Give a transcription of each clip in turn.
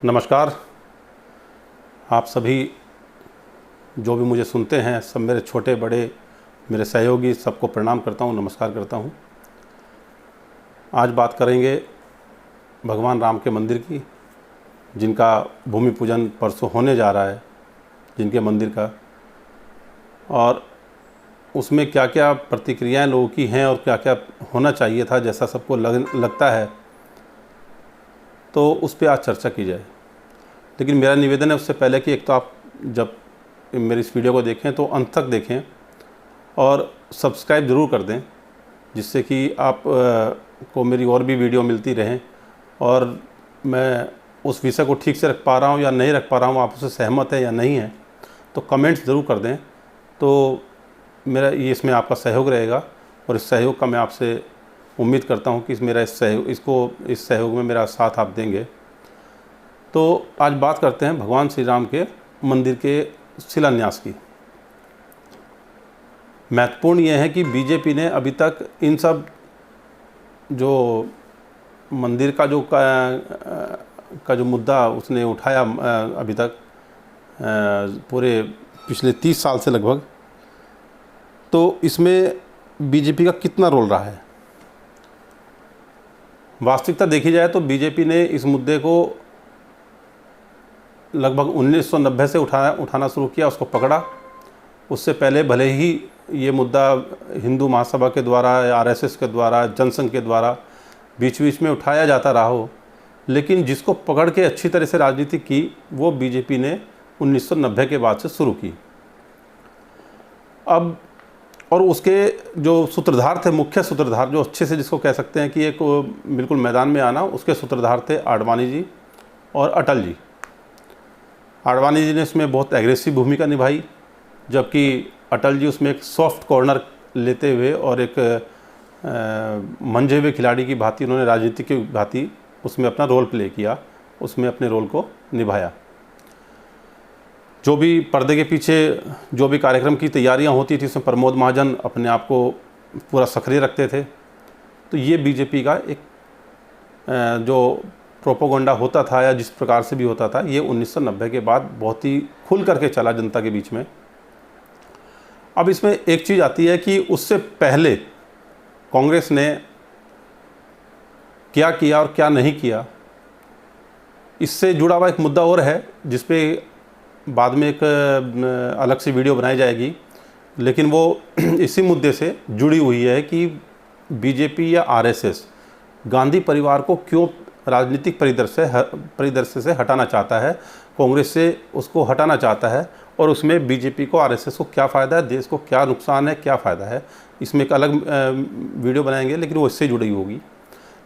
नमस्कार। आप सभी जो भी मुझे सुनते हैं, सब मेरे छोटे बड़े मेरे सहयोगी, सबको प्रणाम करता हूँ, नमस्कार करता हूँ। आज बात करेंगे भगवान राम के मंदिर की, जिनका भूमि पूजन परसों होने जा रहा है, जिनके मंदिर का, और उसमें क्या क्या प्रतिक्रियाएं लोगों की हैं और क्या क्या होना चाहिए था, जैसा सबको लगता है, तो उस पर आज चर्चा की जाए। लेकिन मेरा निवेदन है उससे पहले कि एक तो आप जब मेरी इस वीडियो को देखें तो अंत तक देखें और सब्सक्राइब ज़रूर कर दें, जिससे कि आप को मेरी और भी वीडियो मिलती रहें और मैं उस विषय को ठीक से रख पा रहा हूँ या नहीं रख पा रहा हूँ, आप उससे सहमत हैं या नहीं हैं, तो कमेंट्स ज़रूर कर दें। तो मेरा ये इसमें आपका सहयोग रहेगा और इस सहयोग का मैं आपसे उम्मीद करता हूँ कि इस सहयोग में मेरा साथ आप देंगे। तो आज बात करते हैं भगवान श्री राम के मंदिर के शिलान्यास की। महत्वपूर्ण यह है कि बीजेपी ने अभी तक इन सब जो मंदिर का जो मुद्दा उसने उठाया अभी तक पूरे पिछले 30 साल से लगभग, तो इसमें बीजेपी का कितना रोल रहा है। वास्तविकता देखी जाए तो बीजेपी ने इस मुद्दे को लगभग 1990 से उठाना शुरू किया, उसको पकड़ा। उससे पहले भले ही ये मुद्दा हिंदू महासभा के द्वारा, आरएसएस के द्वारा, जनसंघ के द्वारा बीच बीच में उठाया जाता रहा हो, लेकिन जिसको पकड़ के अच्छी तरह से राजनीति की वो बीजेपी ने 1990 के बाद से शुरू की। अब और उसके जो सूत्रधार थे, मुख्य सूत्रधार, जो अच्छे से जिसको कह सकते हैं कि एक बिल्कुल मैदान में आना, उसके सूत्रधार थे आडवाणी जी और अटल जी। आडवाणी जी ने इसमें बहुत एग्रेसिव भूमिका निभाई, जबकि अटल जी उसमें एक सॉफ्ट कॉर्नर लेते हुए और एक मंझे हुए खिलाड़ी की भांति, उन्होंने राजनीति की भांति उसमें अपना रोल प्ले किया, उसमें अपने रोल को निभाया। जो भी पर्दे के पीछे जो भी कार्यक्रम की तैयारियां होती थी, उसमें प्रमोद महाजन अपने आप को पूरा सक्रिय रखते थे। तो ये बीजेपी का एक जो प्रोपोगंडा होता था या जिस प्रकार से भी होता था, ये 1990 के बाद बहुत ही खुल करके चला जनता के बीच में। अब इसमें एक चीज़ आती है कि उससे पहले कांग्रेस ने क्या किया और क्या नहीं किया, इससे जुड़ा हुआ एक मुद्दा और है, जिस पे बाद में एक अलग से वीडियो बनाई जाएगी, लेकिन वो इसी मुद्दे से जुड़ी हुई है कि बीजेपी या आरएसएस गांधी परिवार को क्यों राजनीतिक परिदृश्य से हटाना चाहता है, कांग्रेस से उसको हटाना चाहता है, और उसमें बीजेपी को, आरएसएस को क्या फ़ायदा है, देश को क्या नुकसान है, क्या फ़ायदा है। इसमें एक अलग वीडियो बनाएंगे, लेकिन वो इससे जुड़ी होगी।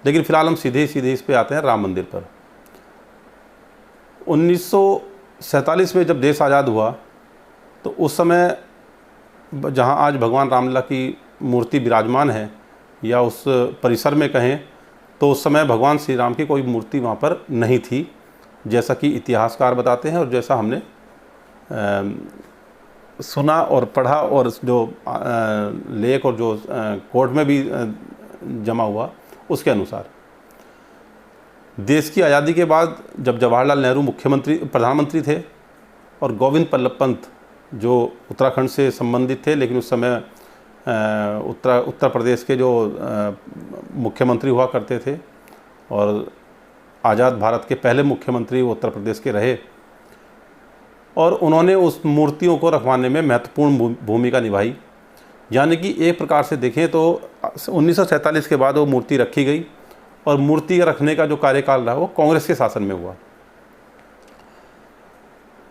लेकिन फ़िलहाल हम सीधे इस पे आते हैं, राम मंदिर पर। 1947 में जब देश आज़ाद हुआ, तो उस समय जहां आज भगवान रामलला की मूर्ति विराजमान है, या उस परिसर में कहें, तो उस समय भगवान श्री राम की कोई मूर्ति वहाँ पर नहीं थी, जैसा कि इतिहासकार बताते हैं और जैसा हमने सुना और पढ़ा, और जो लेख और जो कोर्ट में भी जमा हुआ उसके अनुसार। देश की आज़ादी के बाद जब जवाहरलाल नेहरू प्रधानमंत्री थे, और गोविंद बल्लभ पंत जो उत्तराखंड से संबंधित थे, लेकिन उस समय उत्तर प्रदेश के जो मुख्यमंत्री हुआ करते थे, और आज़ाद भारत के पहले मुख्यमंत्री उत्तर प्रदेश के रहे, और उन्होंने उस मूर्तियों को रखवाने में महत्वपूर्ण भूमिका निभाई। यानी कि एक प्रकार से देखें तो 1947 के बाद वो मूर्ति रखी गई, और मूर्ति रखने का जो कार्यकाल रहा वो कांग्रेस के शासन में हुआ।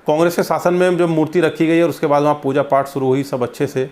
कांग्रेस के शासन में जब मूर्ति रखी गई और उसके बाद वहाँ पूजा पाठ शुरू हुई, सब अच्छे से,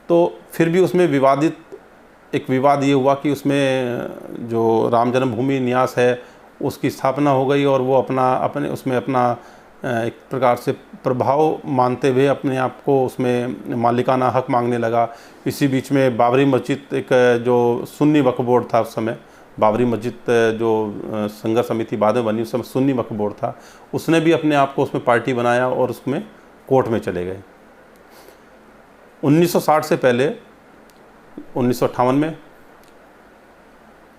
तो फिर भी उसमें एक विवाद ये हुआ कि उसमें जो राम जन्मभूमि न्यास है उसकी स्थापना हो गई, और वो अपना एक प्रकार से प्रभाव मानते हुए अपने आप को उसमें मालिकाना हक मांगने लगा। इसी बीच में बाबरी मस्जिद, एक जो सुन्नी वक्फ बोर्ड था उस समय, बाबरी मस्जिद जो संघर्ष समिति बाद में बनी, उस समय सुन्नी वक्फ बोर्ड था, उसने भी अपने आप को उसमें पार्टी बनाया और उसमें कोर्ट में चले गए। 1960 से पहले 1958 में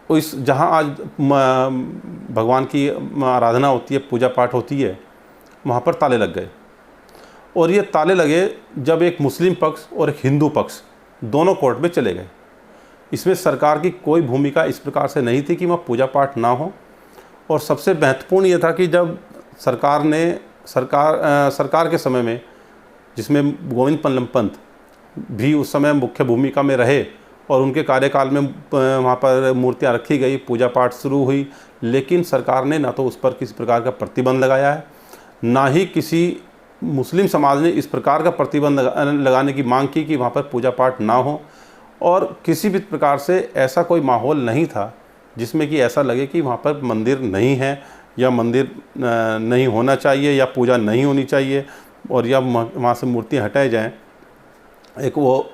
इस जहाँ आज भगवान की आराधना होती है, पूजा पाठ होती है, वहाँ पर ताले लग गए। और ये ताले लगे जब एक मुस्लिम पक्ष और एक हिंदू पक्ष दोनों कोर्ट में चले गए। इसमें सरकार की कोई भूमिका इस प्रकार से नहीं थी कि वहाँ पूजा पाठ ना हो। और सबसे महत्वपूर्ण ये था कि जब सरकार के समय में, जिसमें गोविंद पल्लम पंत भी उस समय मुख्य भूमिका में रहे और उनके कार्यकाल में वहाँ पर मूर्तियाँ रखी गई, पूजा पाठ शुरू हुई, लेकिन सरकार ने ना तो उस पर किसी प्रकार का प्रतिबंध लगाया है, ना ही किसी मुस्लिम समाज ने इस प्रकार का प्रतिबंध लगाने की मांग की कि वहाँ पर पूजा पाठ ना हो। और किसी भी प्रकार से ऐसा कोई माहौल नहीं था जिसमें कि ऐसा लगे कि वहाँ पर मंदिर नहीं है या मंदिर नहीं होना चाहिए या पूजा नहीं होनी चाहिए और या वहाँ से मूर्तियाँ हटाई जाएं। एक वो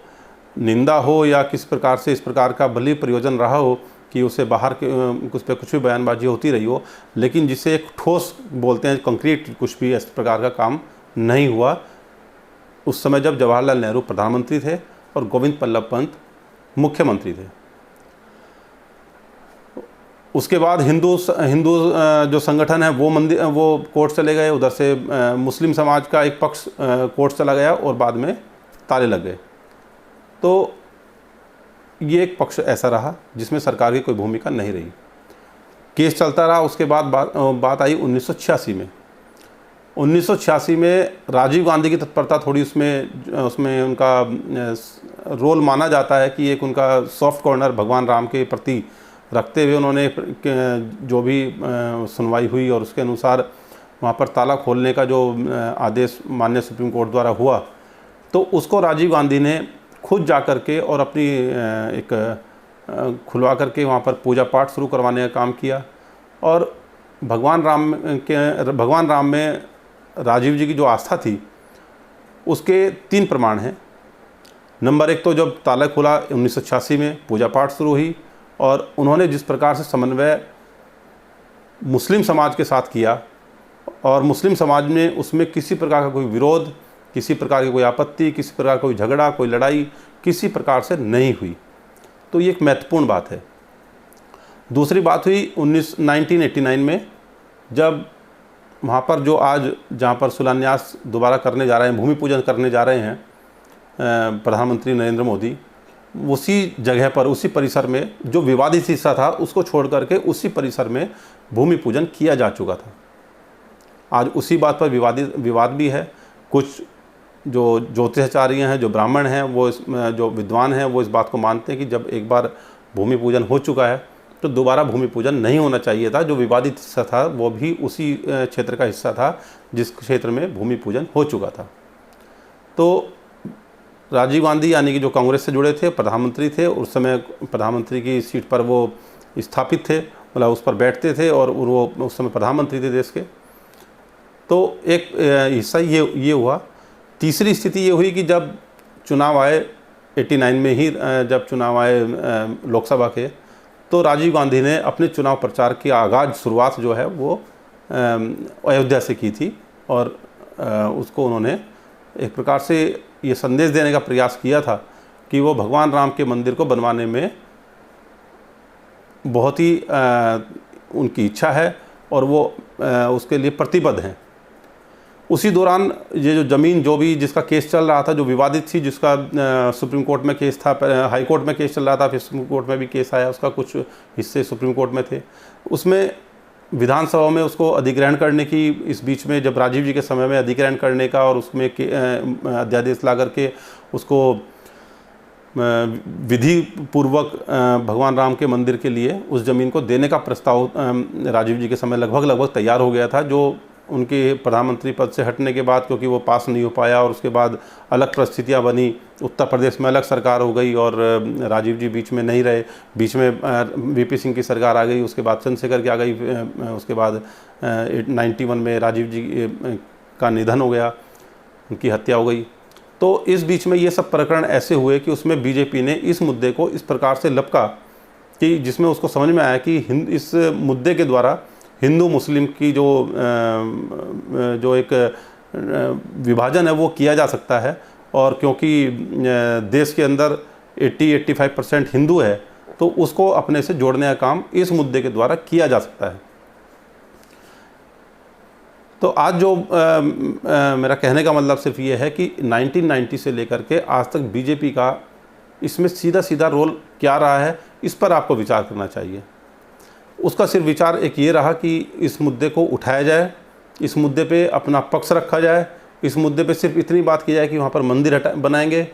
निंदा हो या किस प्रकार से इस प्रकार का भले प्रयोजन रहा हो कि उसे बाहर के उस पर कुछ भी बयानबाजी होती रही हो, लेकिन जिसे एक ठोस बोलते हैं, कंक्रीट कुछ भी इस प्रकार का काम नहीं हुआ उस समय जब जवाहरलाल नेहरू प्रधानमंत्री थे और गोविंद पल्लभ पंत मुख्यमंत्री थे। उसके बाद हिंदू जो संगठन है वो कोर्ट चले गए, उधर से मुस्लिम समाज का एक पक्ष कोर्ट चला गया और बाद में ताले लग गए। तो ये एक पक्ष ऐसा रहा जिसमें सरकार की कोई भूमिका नहीं रही। केस चलता रहा। उसके बाद बात आई 1986 में। 1986 में राजीव गांधी की तत्परता थोड़ी उसमें उनका रोल माना जाता है कि एक उनका सॉफ्ट कॉर्नर भगवान राम के प्रति रखते हुए उन्होंने जो भी सुनवाई हुई और उसके अनुसार वहाँ पर ताला खोलने का जो आदेश माननीय सुप्रीम कोर्ट द्वारा हुआ, तो उसको राजीव गांधी ने खुद जा कर के और अपनी एक खुलवा करके वहाँ पर पूजा पाठ शुरू करवाने का काम किया। और भगवान राम में राजीव जी की जो आस्था थी उसके 3 प्रमाण हैं। नंबर 1 तो जब ताला खुला 1986 में पूजा पाठ शुरू हुई और उन्होंने जिस प्रकार से समन्वय मुस्लिम समाज के साथ किया और मुस्लिम समाज में उसमें किसी प्रकार का कोई विरोध, किसी प्रकार की कोई आपत्ति, किसी प्रकार का कोई झगड़ा, कोई लड़ाई किसी प्रकार से नहीं हुई, तो ये एक महत्वपूर्ण बात है। दूसरी बात हुई 1989 में, जब वहाँ पर जो आज जहाँ पर शिलान्यास दोबारा करने जा रहे हैं, भूमि पूजन करने जा रहे हैं प्रधानमंत्री नरेंद्र मोदी, उसी जगह पर, उसी परिसर में जो विवादित हिस्सा था उसको छोड़ करके उसी परिसर में भूमि पूजन किया जा चुका था। आज उसी बात पर विवाद भी है। कुछ जो ज्योतिषाचार्य हैं, जो ब्राह्मण हैं, वो जो विद्वान हैं, वो इस बात को मानते हैं कि जब एक बार भूमि पूजन हो चुका है तो दोबारा भूमि पूजन नहीं होना चाहिए था। जो विवादित हिस्सा था वो भी उसी क्षेत्र का हिस्सा था जिस क्षेत्र में भूमि पूजन हो चुका था। तो राजीव गांधी यानी कि जो कांग्रेस से जुड़े थे, प्रधानमंत्री थे, उस समय प्रधानमंत्री की सीट पर वो स्थापित थे, मतलब उस पर बैठते थे और वो उस समय प्रधानमंत्री थे देश के। तो एक हिस्सा ये हुआ। तीसरी स्थिति ये हुई कि जब चुनाव आए 89 में ही, जब चुनाव आए लोकसभा के, तो राजीव गांधी ने अपने चुनाव प्रचार की शुरुआत जो है वो अयोध्या से की थी और उसको उन्होंने एक प्रकार से ये संदेश देने का प्रयास किया था कि वो भगवान राम के मंदिर को बनवाने में बहुत ही उनकी इच्छा है और वो उसके लिए प्रतिबद्ध हैं। उसी दौरान ये जो ज़मीन जो भी जिसका केस चल रहा था, जो विवादित थी, जिसका सुप्रीम कोर्ट में केस था, हाई कोर्ट में केस चल रहा था, फिर सुप्रीम कोर्ट में भी केस आया, उसका कुछ हिस्से सुप्रीम कोर्ट में थे, उसमें विधानसभा में उसको अधिग्रहण करने की, इस बीच में जब राजीव जी के समय में अधिग्रहण करने का और उसमें अध्यादेश ला करके उसको विधि पूर्वक भगवान राम के मंदिर के लिए उस ज़मीन को देने का प्रस्ताव राजीव जी के समय लगभग तैयार हो गया था, जो उनके प्रधानमंत्री पद से हटने के बाद क्योंकि वो पास नहीं हो पाया और उसके बाद अलग परिस्थितियाँ बनी, उत्तर प्रदेश में अलग सरकार हो गई और राजीव जी बीच में नहीं रहे, बीच में वीपी सिंह की सरकार आ गई, उसके बाद चंद्रशेखर की आ गई, उसके बाद 91 में राजीव जी का निधन हो गया, उनकी हत्या हो गई। तो इस बीच में ये सब प्रकरण ऐसे हुए कि उसमें बीजेपी ने इस मुद्दे को इस प्रकार से लपका कि जिसमें उसको समझ में आया कि इस मुद्दे के द्वारा हिंदू मुस्लिम की जो एक विभाजन है वो किया जा सकता है। और क्योंकि देश के अंदर 80-85% हिंदू है तो उसको अपने से जोड़ने का काम इस मुद्दे के द्वारा किया जा सकता है। तो आज जो मेरा कहने का मतलब सिर्फ ये है कि 1990 से लेकर के आज तक बीजेपी का इसमें सीधा सीधा रोल क्या रहा है, इस पर आपको विचार करना चाहिए। उसका सिर्फ विचार एक ये रहा कि इस मुद्दे को उठाया जाए, इस मुद्दे पे अपना पक्ष रखा जाए, इस मुद्दे पे सिर्फ इतनी बात की जाए कि वहाँ पर मंदिर बनाएंगे,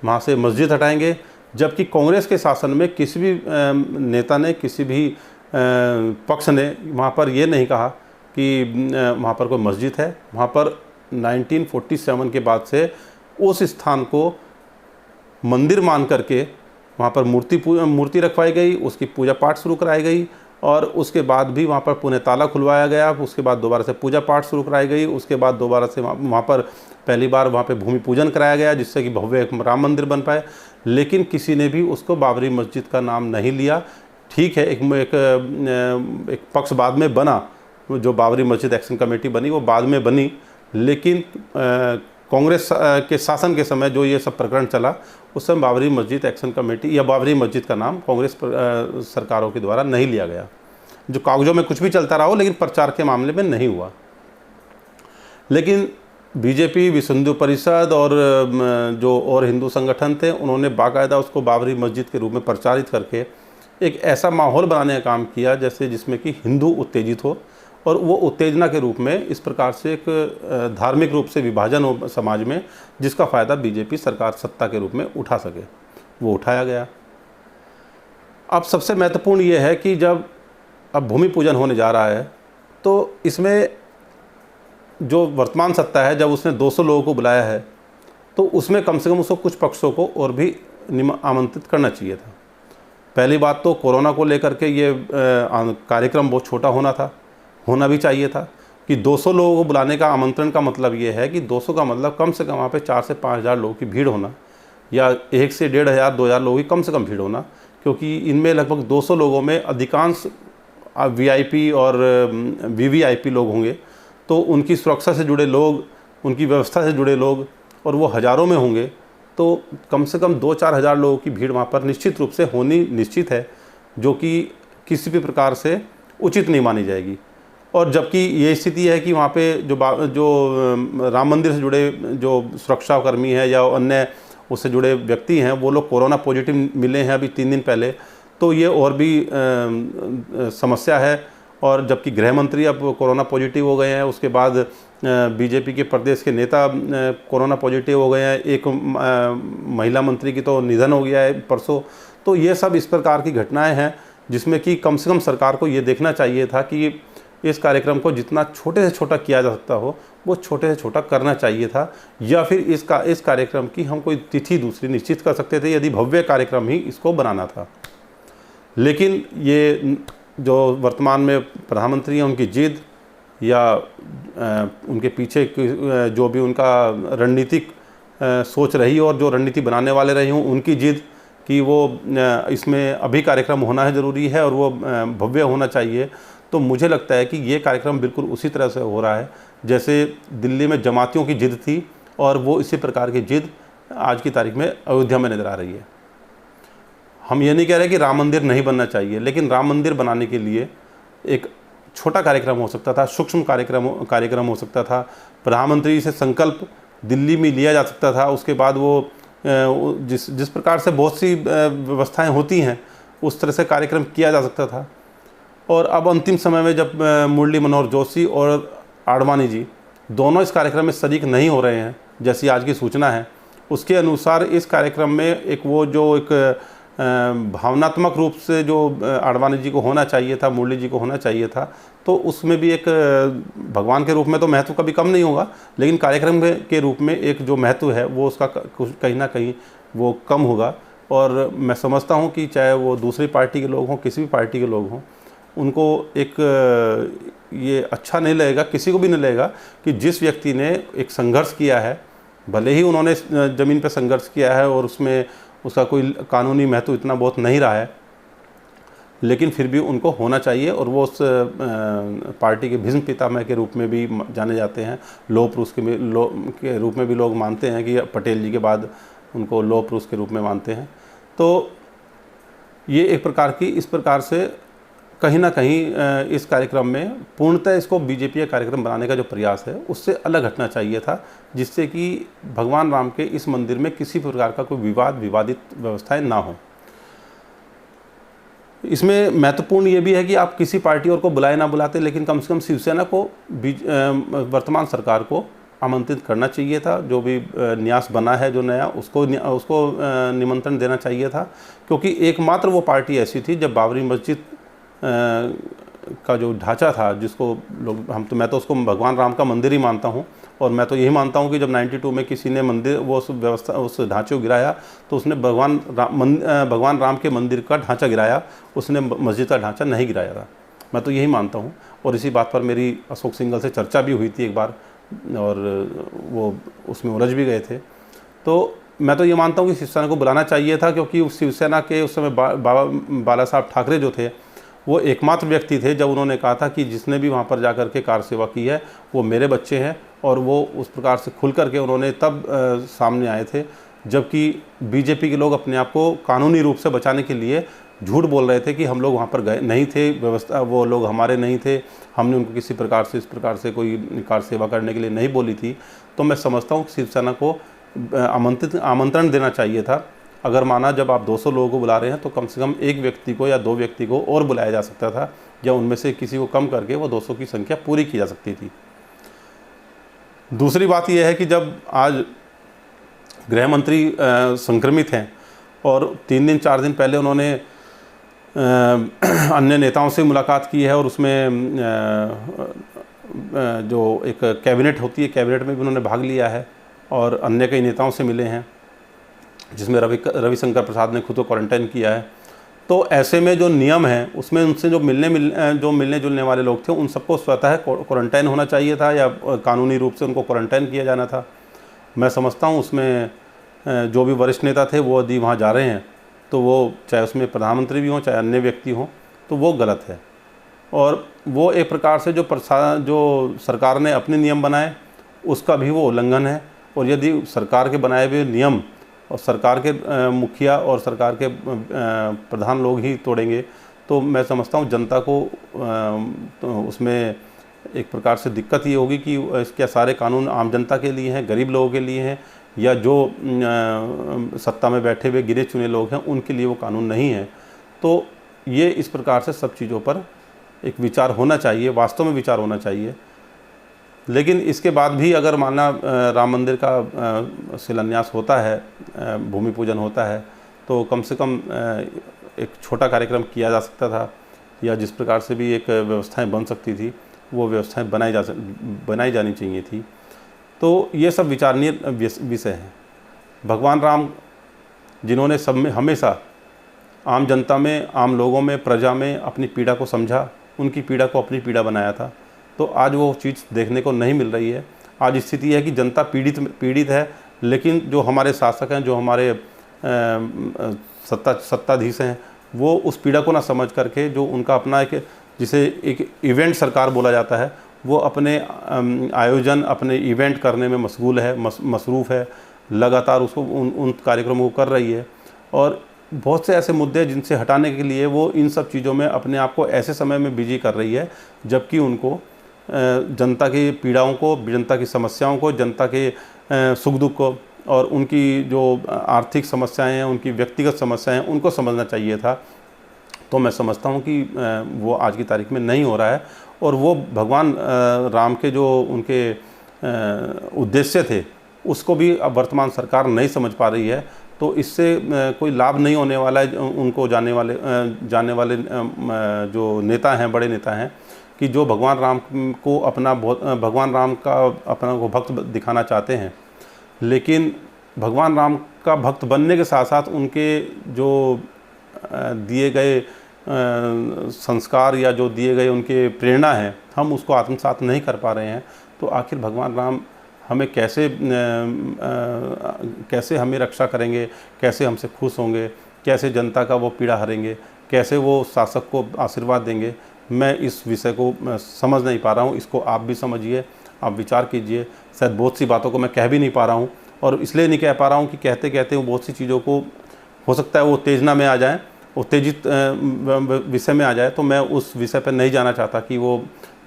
वहाँ से मस्जिद हटाएंगे, जबकि कांग्रेस के शासन में किसी भी नेता ने, किसी भी पक्ष ने वहाँ पर ये नहीं कहा कि वहाँ पर कोई मस्जिद है। वहाँ पर 1947 के बाद से उस स्थान को मंदिर मान करके वहाँ पर मूर्ति रखवाई गई, उसकी पूजा पाठ शुरू कराई गई और उसके बाद भी वहाँ पर पुनः ताला खुलवाया गया। उसके बाद दोबारा से पूजा पाठ शुरू कराई गई। उसके बाद दोबारा से वहाँ पर पहली बार वहाँ पे भूमि पूजन कराया गया, जिससे कि भव्य एक राम मंदिर बन पाए। लेकिन किसी ने भी उसको बाबरी मस्जिद का नाम नहीं लिया। ठीक है, एक पक्ष बाद में बना, जो बाबरी मस्जिद एक्शन कमेटी बनी वो बाद में बनी, लेकिन कांग्रेस के शासन के समय जो ये सब प्रकरण चला, उस समय बाबरी मस्जिद एक्शन कमेटी या बाबरी मस्जिद का नाम कांग्रेस सरकारों के द्वारा नहीं लिया गया। जो कागजों में कुछ भी चलता रहा हो, लेकिन प्रचार के मामले में नहीं हुआ। लेकिन बीजेपी, विश्व हिंदू परिषद और जो और हिंदू संगठन थे, उन्होंने बाकायदा उसको बाबरी मस्जिद के रूप में प्रचारित करके एक ऐसा माहौल बनाने का काम किया जैसे जिसमें कि हिंदू उत्तेजित हो, और वो उत्तेजना के रूप में इस प्रकार से एक धार्मिक रूप से विभाजन हो समाज में, जिसका फ़ायदा बीजेपी सरकार सत्ता के रूप में उठा सके, वो उठाया गया। अब सबसे महत्वपूर्ण ये है कि जब अब भूमि पूजन होने जा रहा है, तो इसमें जो वर्तमान सत्ता है, जब उसने 200 लोगों को बुलाया है, तो उसमें कम से कम उसको कुछ पक्षों को और भी आमंत्रित करना चाहिए था। पहली बात तो कोरोना को लेकर के ये कार्यक्रम बहुत छोटा होना भी चाहिए था कि 200 लोगों को बुलाने का आमंत्रण का मतलब ये है कि 200 का मतलब कम से कम वहाँ पे 4 से 5 हज़ार लोगों की भीड़ होना, या 1 से 1,500 2,000 लोगों की कम से कम भीड़ होना, क्योंकि इनमें लगभग 200 लोगों में अधिकांश वीआईपी और वीवीआईपी लोग होंगे, तो उनकी सुरक्षा से जुड़े लोग, उनकी व्यवस्था से जुड़े लोग, और वो हज़ारों में होंगे, तो कम से कम 2-4 हज़ार लोगों की भीड़ वहाँ पर निश्चित रूप से होनी निश्चित है, जो कि किसी भी प्रकार से उचित नहीं मानी जाएगी। और जबकि ये स्थिति है कि वहाँ पे जो राम मंदिर से जुड़े जो सुरक्षाकर्मी हैं या अन्य उससे जुड़े व्यक्ति हैं, वो लोग कोरोना पॉजिटिव मिले हैं अभी 3 दिन पहले, तो ये और भी समस्या है। और जबकि गृह मंत्री अब कोरोना पॉजिटिव हो गए हैं, उसके बाद बीजेपी के प्रदेश के नेता कोरोना पॉजिटिव हो गए हैं, एक महिला मंत्री की तो निधन हो गया है परसों। तो ये सब इस प्रकार की घटनाएं हैं जिसमें कि कम से कम सरकार को ये देखना चाहिए था कि इस कार्यक्रम को जितना छोटे से छोटा किया जा सकता हो वो छोटे से छोटा करना चाहिए था, या फिर इस कार्यक्रम की हम कोई तिथि दूसरी निश्चित कर सकते थे यदि भव्य कार्यक्रम ही इसको बनाना था। लेकिन ये जो वर्तमान में प्रधानमंत्री हैं, उनकी जिद या उनके पीछे जो भी उनका रणनीतिक सोच रही और जो रणनीति बनाने वाले रहे हों, उनकी जिद कि वो इसमें अभी कार्यक्रम होना है ज़रूरी है और वो भव्य होना चाहिए, तो मुझे लगता है कि ये कार्यक्रम बिल्कुल उसी तरह से हो रहा है जैसे दिल्ली में जमातियों की जिद थी, और वो इसी प्रकार की जिद आज की तारीख में अयोध्या में नज़र आ रही है। हम ये नहीं कह रहे कि राम मंदिर नहीं बनना चाहिए, लेकिन राम मंदिर बनाने के लिए एक छोटा कार्यक्रम हो सकता था, सूक्ष्म कार्यक्रम हो सकता था। प्रधानमंत्री से संकल्प दिल्ली में लिया जा सकता था, उसके बाद वो जिस प्रकार से बहुत सी व्यवस्थाएं होती हैं उस तरह से कार्यक्रम किया जा सकता था। और अब अंतिम समय में जब मुरली मनोहर जोशी और आडवाणी जी दोनों इस कार्यक्रम में शरीक नहीं हो रहे हैं, जैसी आज की सूचना है, उसके अनुसार इस कार्यक्रम में एक भावनात्मक रूप से जो आडवाणी जी को होना चाहिए था, मुरली जी को होना चाहिए था, तो उसमें भी एक भगवान के रूप में तो महत्व कभी कम नहीं होगा, लेकिन कार्यक्रम के रूप में एक जो महत्व है वो उसका कहीं ना कहीं वो कम होगा। और मैं समझता हूँ कि चाहे वो दूसरी पार्टी के लोग हों, किसी भी पार्टी के लोग हों, उनको एक ये अच्छा नहीं लगेगा, किसी को भी नहीं लगेगा कि जिस व्यक्ति ने एक संघर्ष किया है, भले ही उन्होंने ज़मीन पर संघर्ष किया है और उसमें उसका कोई कानूनी महत्व इतना बहुत नहीं रहा है, लेकिन फिर भी उनको होना चाहिए। और वो उस पार्टी के भीष्म पितामह के रूप में भी जाने जाते हैं, लौह पुरुष के रूप में भी लोग मानते हैं कि पटेल जी के बाद उनको लौह पुरुष के रूप में मानते हैं। तो ये एक प्रकार की इस प्रकार से कहीं ना कहीं इस कार्यक्रम में पूर्णतः इसको बीजेपी का कार्यक्रम बनाने का जो प्रयास है उससे अलग हटना चाहिए था, जिससे कि भगवान राम के इस मंदिर में किसी प्रकार का कोई विवादित व्यवस्थाएं ना हो। इसमें महत्वपूर्ण ये भी है कि आप किसी पार्टी और को बुलाए ना बुलाते, लेकिन कम से कम शिवसेना को वर्तमान सरकार को आमंत्रित करना चाहिए था। जो भी न्यास बना है जो नया, उसको निमंत्रण देना चाहिए था, क्योंकि एकमात्र वो पार्टी ऐसी थी जब बाबरी मस्जिद का जो ढांचा था, जिसको लोग मैं तो उसको भगवान राम का मंदिर ही मानता हूँ, और मैं तो यही मानता हूँ कि जब 92 में किसी ने मंदिर वो उस ढांचे को गिराया तो उसने भगवान राम के मंदिर का ढांचा गिराया, उसने मस्जिद का ढांचा नहीं गिराया था। मैं तो यही मानता हूँ, और इसी बात पर मेरी अशोक सिंघल से चर्चा भी हुई थी एक बार, और वो उसमें उलझ भी गए थे। तो मैं तो ये मानता हूँ कि शिवसेना को बुलाना चाहिए था, क्योंकि उस शिवसेना के उस समय बाला साहब ठाकरे जो थे वो एकमात्र व्यक्ति थे जब उन्होंने कहा था कि जिसने भी वहाँ पर जा कर के कार सेवा की है वो मेरे बच्चे हैं, और वो उस प्रकार से खुल करके उन्होंने तब सामने आए थे, जबकि बीजेपी के लोग अपने आप को कानूनी रूप से बचाने के लिए झूठ बोल रहे थे कि हम लोग वहाँ पर गए नहीं थे, व्यवस्था वो लोग हमारे नहीं थे, हमने उनको किसी प्रकार से इस प्रकार से कोई कार सेवा करने के लिए नहीं बोली थी। तो मैं समझता हूँ शिवसेना को आमंत्रण देना चाहिए था। अगर माना जब आप 200 लोगों को बुला रहे हैं तो कम से कम एक व्यक्ति को या 2 व्यक्ति को और बुलाया जा सकता था, या उनमें से किसी को कम करके वो 200 की संख्या पूरी की जा सकती थी। दूसरी बात यह है कि जब आज गृह मंत्री संक्रमित हैं और 3 दिन 4 दिन पहले उन्होंने अन्य नेताओं से मुलाकात की है, और उसमें जो एक कैबिनेट होती है, कैबिनेट में भी उन्होंने भाग लिया है और अन्य कई नेताओं से मिले हैं, जिसमें रविशंकर प्रसाद ने खुद को क्वारंटाइन किया है। तो ऐसे में जो नियम है उसमें उनसे जो मिलने जुलने वाले लोग थे उन सबको स्वतः क्वारंटाइन होना चाहिए था, या कानूनी रूप से उनको क्वारंटाइन किया जाना था। मैं समझता हूँ उसमें जो भी वरिष्ठ नेता थे वो यदि वहाँ जा रहे हैं तो वो चाहे उसमें प्रधानमंत्री भी हों चाहे अन्य व्यक्ति हों तो वो गलत है, और वो एक प्रकार से जो सरकार ने अपने नियम बनाए उसका भी वो उल्लंघन है। और यदि सरकार के बनाए हुए नियम और सरकार के मुखिया और सरकार के प्रधान लोग ही तोड़ेंगे तो मैं समझता हूँ जनता को तो उसमें एक प्रकार से दिक्कत ये होगी कि इसके सारे कानून आम जनता के लिए हैं, गरीब लोगों के लिए हैं, या जो सत्ता में बैठे हुए गिने चुने लोग हैं उनके लिए वो कानून नहीं है। तो ये इस प्रकार से सब चीज़ों पर एक विचार होना चाहिए, वास्तव में विचार होना चाहिए। लेकिन इसके बाद भी अगर माना राम मंदिर का शिलान्यास होता है, भूमि पूजन होता है, तो कम से कम एक छोटा कार्यक्रम किया जा सकता था, या जिस प्रकार से भी एक व्यवस्थाएं बन सकती थी वो व्यवस्थाएं बनाई जानी चाहिए थी। तो ये सब विचारणीय विषय है। भगवान राम जिन्होंने सब में हमेशा आम जनता में, आम लोगों में, प्रजा में अपनी पीड़ा को समझा, उनकी पीड़ा को अपनी पीड़ा बनाया था, तो आज वो चीज़ देखने को नहीं मिल रही है। आज स्थिति है कि जनता पीड़ित है, लेकिन जो हमारे शासक हैं, जो हमारे सत्ताधीश हैं, वो उस पीड़ा को ना समझ करके जो उनका अपना जिसे एक इवेंट सरकार बोला जाता है, वो अपने आयोजन, अपने इवेंट करने में मशगूल है, मसरूफ़ है, लगातार उसको उन कार्यक्रमों को कर रही है। और बहुत से ऐसे मुद्दे जिनसे हटाने के लिए वो इन सब चीज़ों में अपने आप को ऐसे समय में बिजी कर रही है जबकि उनको जनता की पीड़ाओं को, जनता की समस्याओं को, जनता के सुख दुख को और उनकी जो आर्थिक समस्याएं हैं, उनकी व्यक्तिगत समस्याएं हैं, उनको समझना चाहिए था। तो मैं समझता हूं कि वो आज की तारीख में नहीं हो रहा है, और वो भगवान राम के जो उनके उद्देश्य थे उसको भी अब वर्तमान सरकार नहीं समझ पा रही है। तो इससे कोई लाभ नहीं होने वाला है उनको जाने वाले जो नेता हैं, बड़े नेता हैं, कि जो भगवान राम को भगवान राम का अपना को भक्त दिखाना चाहते हैं, लेकिन भगवान राम का भक्त बनने के साथ साथ उनके जो दिए गए संस्कार या जो दिए गए उनके प्रेरणा है, हम उसको आत्मसात नहीं कर पा रहे हैं। तो आखिर भगवान राम हमें कैसे हमें रक्षा करेंगे, कैसे हमसे खुश होंगे, कैसे जनता का वो पीड़ा हरेंगे, कैसे वो शासक को आशीर्वाद देंगे, मैं इस विषय को समझ नहीं पा रहा हूँ। इसको आप भी समझिए, आप विचार कीजिए। शायद बहुत सी बातों को मैं कह भी नहीं पा रहा हूँ, और इसलिए नहीं कह पा रहा हूँ कि कहते कहते वो बहुत सी चीज़ों को हो सकता है वो उत्तेजना में आ जाएं, उत्तेजित विषय में आ जाए तो मैं उस विषय पर नहीं जाना चाहता कि वो,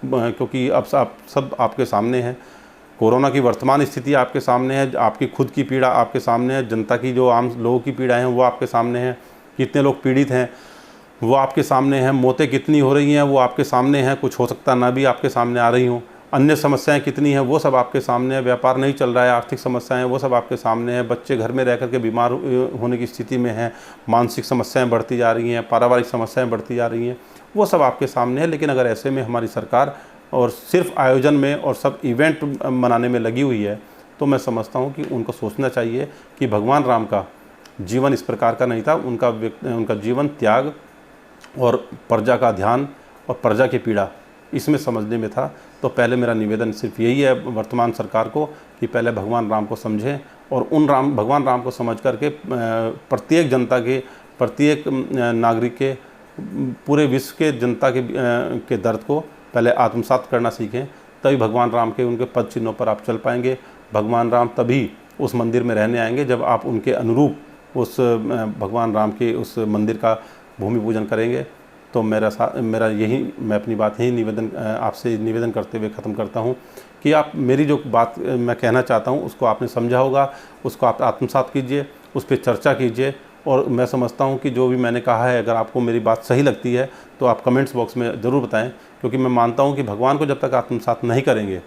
क्योंकि अब सब आपके सामने है। कोरोना की वर्तमान स्थिति आपके सामने है, आपकी खुद की पीड़ा आपके सामने है, जनता की जो आम लोगों की पीड़ाएं हैं वो आपके सामने हैं, कितने लोग पीड़ित हैं वो आपके सामने हैं, मौतें कितनी हो रही हैं वो आपके सामने हैं, कुछ हो सकता ना भी आपके सामने आ रही हों, अन्य समस्याएं कितनी हैं वो सब आपके सामने है, व्यापार नहीं चल रहा है, आर्थिक समस्याएं वो सब आपके सामने है, बच्चे घर में रह कर के बीमार होने की स्थिति में हैं, मानसिक समस्याएं बढ़ती जा रही हैं, पारिवारिक समस्याएं बढ़ती जा रही हैं, वो सब आपके सामने है। लेकिन अगर ऐसे में हमारी सरकार और सिर्फ आयोजन में और सब इवेंट मनाने में लगी हुई है तो मैं समझता हूँ कि उनको सोचना चाहिए कि भगवान राम का जीवन इस प्रकार का नहीं था। उनका जीवन त्याग और प्रजा का ध्यान और प्रजा की पीड़ा इसमें समझने में था। तो पहले मेरा निवेदन सिर्फ यही है वर्तमान सरकार को कि पहले भगवान राम को समझें और भगवान राम को समझ करके प्रत्येक जनता के, प्रत्येक नागरिक के, पूरे विश्व के जनता के दर्द को पहले आत्मसात करना सीखें। तभी भगवान राम के उनके पद चिन्हों पर आप चल पाएंगे। भगवान राम तभी उस मंदिर में रहने आएंगे जब आप उनके अनुरूप उस भगवान राम के उस मंदिर का भूमि पूजन करेंगे। तो मेरा यही, मैं अपनी बात यही आपसे निवेदन करते हुए ख़त्म करता हूँ कि आप मेरी जो बात मैं कहना चाहता हूँ उसको आपने समझा होगा, उसको आप आत्मसात कीजिए, उस पर चर्चा कीजिए। और मैं समझता हूँ कि जो भी मैंने कहा है अगर आपको मेरी बात सही लगती है तो आप कमेंट्स बॉक्स में ज़रूर बताएं, क्योंकि मैं मानता हूँ कि भगवान को जब तक आत्मसात नहीं करेंगे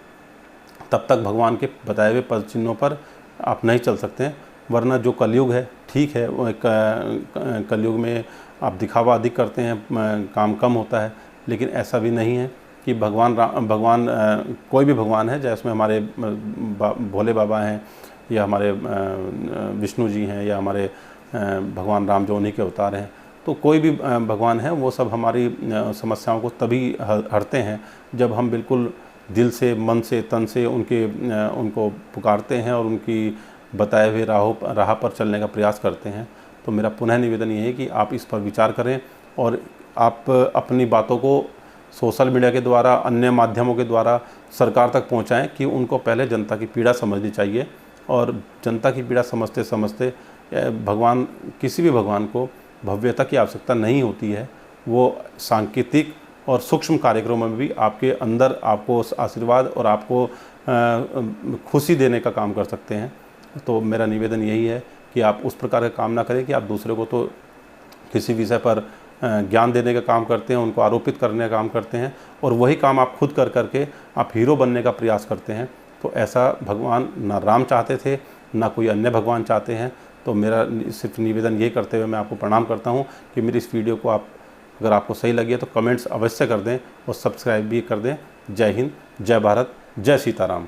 तब तक भगवान के बताए हुए पद चिन्हों पर आप नहीं चल सकते हैं। वरना जो कलयुग है, ठीक है, कलयुग में आप दिखावा अधिक करते हैं, काम कम होता है, लेकिन ऐसा भी नहीं है कि भगवान कोई भी भगवान है, चाहे उसमें हमारे भोले बाबा हैं या हमारे विष्णु जी हैं या हमारे भगवान राम जो उन्हीं के अवतार हैं, तो कोई भी भगवान है वो सब हमारी समस्याओं को तभी हरते हैं जब हम बिल्कुल दिल से, मन से, तन से उनको पुकारते हैं और उनकी बताए हुए राह पर चलने का प्रयास करते हैं। तो मेरा पुनः निवेदन ये है कि आप इस पर विचार करें और आप अपनी बातों को सोशल मीडिया के द्वारा, अन्य माध्यमों के द्वारा सरकार तक पहुंचाएं कि उनको पहले जनता की पीड़ा समझनी चाहिए। और जनता की पीड़ा समझते समझते किसी भी भगवान को भव्यता की आवश्यकता नहीं होती है, वो सांकेतिक और सूक्ष्म कार्यक्रमों में भी आपके अंदर आपको आशीर्वाद और आपको खुशी देने का काम कर सकते हैं। तो मेरा निवेदन यही है कि आप उस प्रकार का काम ना करें कि आप दूसरे को तो किसी विषय पर ज्ञान देने का काम करते हैं, उनको आरोपित करने का काम करते हैं और वही काम आप खुद करके आप हीरो बनने का प्रयास करते हैं। तो ऐसा भगवान ना राम चाहते थे, ना कोई अन्य भगवान चाहते हैं। तो मेरा सिर्फ निवेदन ये करते हुए मैं आपको प्रणाम करता हूँ कि मेरी इस वीडियो को अगर आपको सही लगी है तो कमेंट्स अवश्य कर दें और सब्सक्राइब भी कर दें। जय हिंद, जय भारत, जय सीताराम।